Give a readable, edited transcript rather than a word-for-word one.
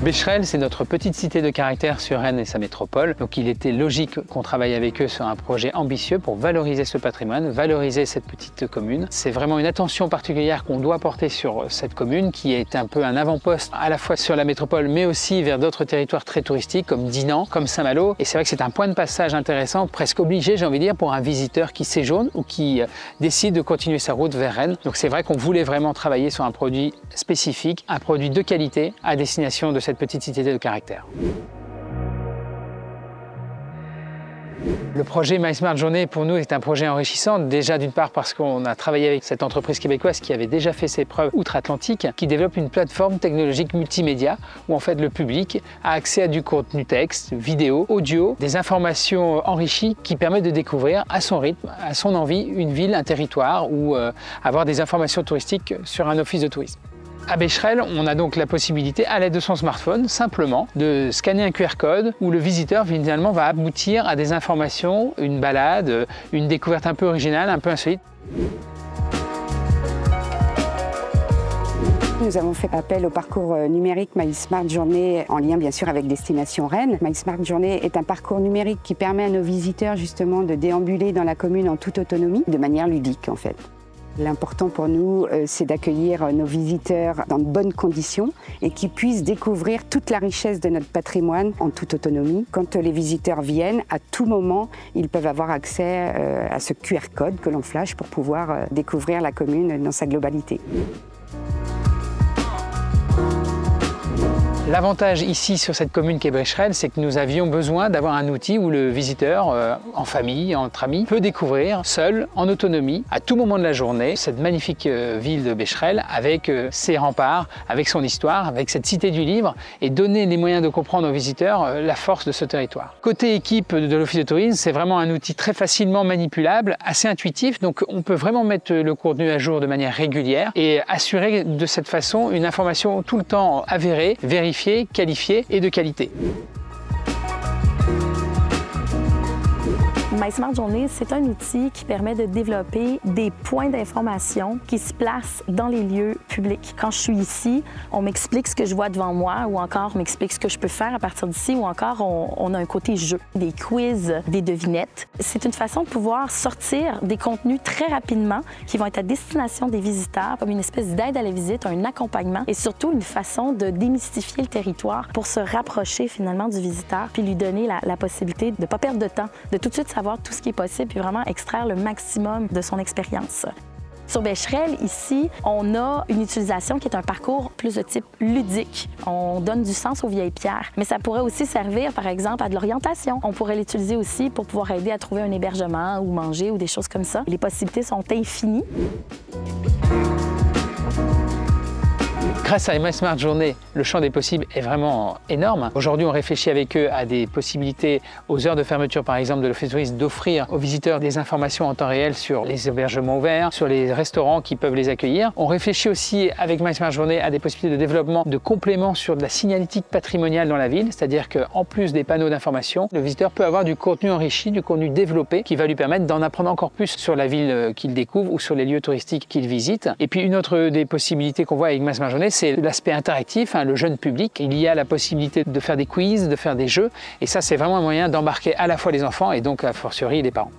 Becherel, c'est notre petite cité de caractère sur Rennes et sa métropole. Donc il était logique qu'on travaille avec eux sur un projet ambitieux pour valoriser ce patrimoine, valoriser cette petite commune. C'est vraiment une attention particulière qu'on doit porter sur cette commune qui est un peu un avant-poste à la fois sur la métropole mais aussi vers d'autres territoires très touristiques comme Dinan, comme Saint-Malo. Et c'est vrai que c'est un point de passage intéressant, presque obligé j'ai envie de dire, pour un visiteur qui séjourne ou qui décide de continuer sa route vers Rennes. Donc c'est vrai qu'on voulait vraiment travailler sur un produit spécifique, un produit de qualité à destination de cette petite cité de caractère. Le projet MySmart Journée pour nous est un projet enrichissant, déjà d'une part parce qu'on a travaillé avec cette entreprise québécoise qui avait déjà fait ses preuves outre-Atlantique, qui développe une plateforme technologique multimédia où en fait le public a accès à du contenu texte, vidéo, audio, des informations enrichies qui permettent de découvrir à son rythme, à son envie, une ville, un territoire ou avoir des informations touristiques sur un office de tourisme. À Becherel, on a donc la possibilité, à l'aide de son smartphone, simplement, de scanner un QR code où le visiteur finalement va aboutir à des informations, une balade, une découverte un peu originale, un peu insolite. Nous avons fait appel au parcours numérique MySmart Journée en lien bien sûr avec Destination Rennes. MySmart Journée est un parcours numérique qui permet à nos visiteurs justement de déambuler dans la commune en toute autonomie, de manière ludique en fait. L'important pour nous, c'est d'accueillir nos visiteurs dans de bonnes conditions et qu'ils puissent découvrir toute la richesse de notre patrimoine en toute autonomie. Quand les visiteurs viennent, à tout moment, ils peuvent avoir accès à ce QR code que l'on flash pour pouvoir découvrir la commune dans sa globalité. L'avantage ici sur cette commune qu'est Becherel, c'est que nous avions besoin d'avoir un outil où le visiteur, en famille, entre amis, peut découvrir seul, en autonomie, à tout moment de la journée, cette magnifique ville de Becherel avec ses remparts, avec son histoire, avec cette cité du livre et donner les moyens de comprendre aux visiteurs la force de ce territoire. Côté équipe de l'Office de tourisme, c'est vraiment un outil très facilement manipulable, assez intuitif, donc on peut vraiment mettre le contenu à jour de manière régulière et assurer de cette façon une information tout le temps avérée, vérifiée, qualifiée et de qualité. MySmart Journée, c'est un outil qui permet de développer des points d'information qui se placent dans les lieux publics. Quand je suis ici, on m'explique ce que je vois devant moi ou encore on m'explique ce que je peux faire à partir d'ici ou encore on a un côté jeu, des quiz, des devinettes. C'est une façon de pouvoir sortir des contenus très rapidement qui vont être à destination des visiteurs comme une espèce d'aide à la visite, un accompagnement et surtout une façon de démystifier le territoire pour se rapprocher finalement du visiteur puis lui donner la possibilité de ne pas perdre de temps, de tout de suite savoir tout ce qui est possible puis vraiment extraire le maximum de son expérience. Sur Becherel, ici, on a une utilisation qui est un parcours plus de type ludique. On donne du sens aux vieilles pierres, mais ça pourrait aussi servir, par exemple, à de l'orientation. On pourrait l'utiliser aussi pour pouvoir aider à trouver un hébergement ou manger ou des choses comme ça. Les possibilités sont infinies. Grâce à MySmart Journée, le champ des possibles est vraiment énorme. Aujourd'hui, on réfléchit avec eux à des possibilités aux heures de fermeture, par exemple, de l'Office de tourisme, d'offrir aux visiteurs des informations en temps réel sur les hébergements ouverts, sur les restaurants qui peuvent les accueillir. On réfléchit aussi avec MySmart Journée à des possibilités de développement de compléments sur de la signalétique patrimoniale dans la ville, c'est-à-dire qu'en plus des panneaux d'information, le visiteur peut avoir du contenu enrichi, du contenu développé qui va lui permettre d'en apprendre encore plus sur la ville qu'il découvre ou sur les lieux touristiques qu'il visite. Et puis une autre des possibilités qu'on voit avec MySmart Journée, c'est l'aspect interactif, le jeune public. Il y a la possibilité de faire des quiz, de faire des jeux, et ça c'est vraiment un moyen d'embarquer à la fois les enfants et donc a fortiori les parents.